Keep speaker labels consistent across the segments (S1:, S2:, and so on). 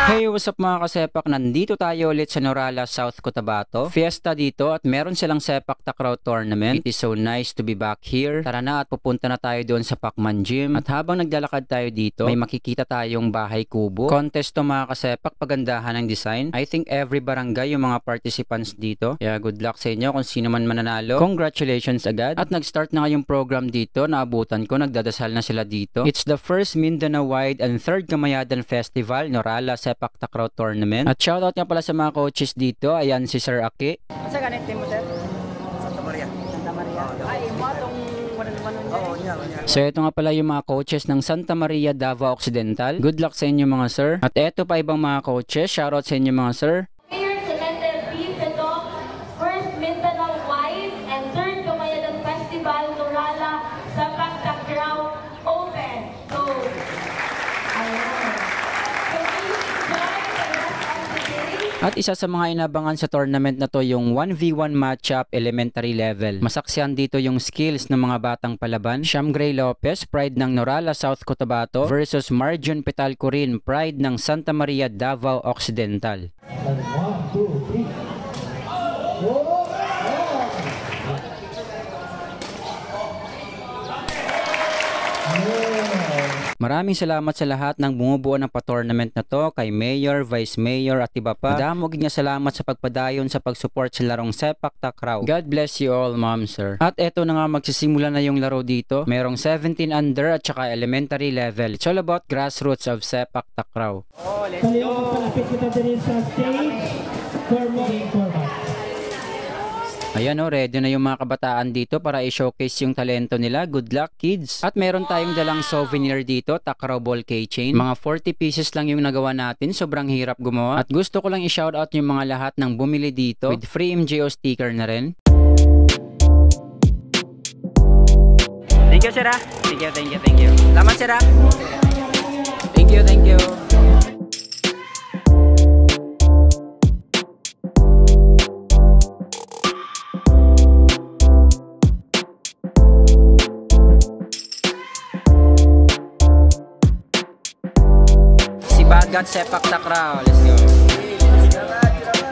S1: Hey, what's up mga kasepak? Nandito tayo ulit sa Norala, South Cotabato. Fiesta dito at meron silang sepak takraw tournament. It is so nice to be back here. Tara na at pupunta na tayo doon sa Pacman Gym. At habang naglalakad tayo dito, may makikita tayong bahay kubo. Contest to mga kasepak, pagandahan ng design. I think every barangay yung mga participants dito. Kaya good luck sa inyo kung sino man mananalo. Congratulations agad. At nag-start na ngayong program dito. Naabutan ko, nagdadasal na sila dito. It's the first Mindanao-wide and third Kamayadan Festival, Norala Sepak Takraw Tournament. At shoutout nga pala sa mga coaches dito. Ayan si Sir Aki.
S2: Sa ganit mo, sir?
S3: Santa Maria.
S2: Santa Maria. Ay, mo itong
S3: Oo, niya.
S1: So ito nga pala yung mga coaches ng Santa Maria, Davao Occidental. Good luck sa inyo mga sir. At eto pa ibang mga coaches. Shoutout sa inyo mga sir.
S4: Players selected dito, first Mindanao-wide and third Kamayadan Festival, Norala, Sepak Takraw Open. So, ayun.
S1: At isa sa mga inabangan sa tournament na to yung 1v1 matchup elementary level. Masaksihan dito yung skills ng mga batang palaban. Sham Gray Lopez, pride ng Norala, South Cotabato versus Marjon Petalcorin, pride ng Santa Maria, Davao Occidental.
S5: 1, 2, 3.
S1: Maraming salamat sa lahat ng bumubuo ng pa-tournament na to, kay Mayor, Vice Mayor at iba pa. Madamog nga salamat sa pagpadayon sa pag-support sa larong sepak takraw. God bless you all, ma'am, sir. At eto na nga, magsisimula na yung laro dito. Merong 17 under at saka elementary level. It's all about grassroots of sepak takraw.
S2: Oh, let's go!
S5: Palapit kita din sa stage. Format.
S1: Ayan o, ready na yung mga kabataan dito para i-showcase yung talento nila. Good luck, kids! At meron tayong dalang souvenir dito, takraw ball keychain. Mga 40 pieces lang yung nagawa natin, sobrang hirap gumawa. At gusto ko lang i-shoutout yung mga lahat ng bumili dito with free MJO sticker na rin.
S2: Thank you, sir. Thank you. Salamat, sir.
S1: Thank you. Bagat sepak takraw. Let's go.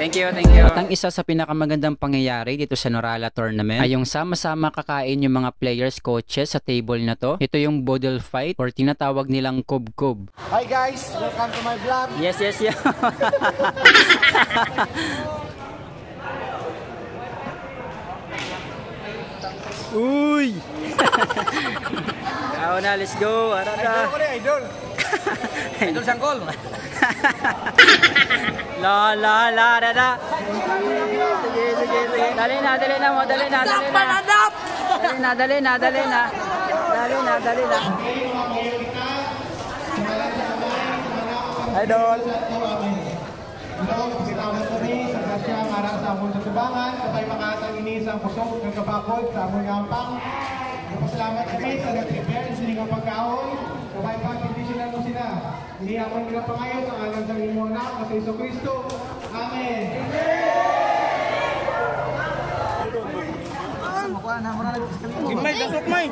S1: Thank you. At ang isa sa pinakamagandang pangyayari dito sa Norala Tournament ay yung sama-sama kakain yung mga players, coaches sa table na to. Ito yung Bodle Fight or tinatawag nilang Kub-Kub.
S3: Hi guys, welcome to my vlog.
S1: Yes. Uy! Kao na, let's go.
S3: Idol. Idol Sangkol.
S1: La. Sige. Dali na. Dali na.
S3: Idol.
S5: Sa marang sa amon sa tubangan, sabay makatang inisang pusok ng kabakod sa amon ngampang. Napasalamat kami sa nag-prepare sa siningang pagkaon. Sabay pag-petitionan mo sila. Inihamon nila pa ngayon ang alam sa imo anak na sa Iso Cristo. Amen.
S3: Gimay, dasok may.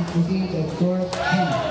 S5: Please proceed at court 3.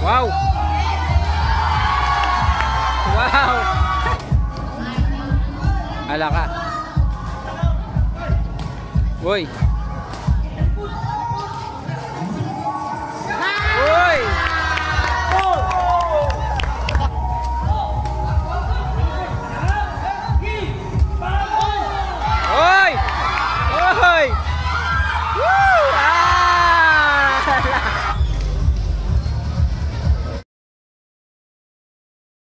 S1: Wow! Wow! Ala ka. Uy! Uy!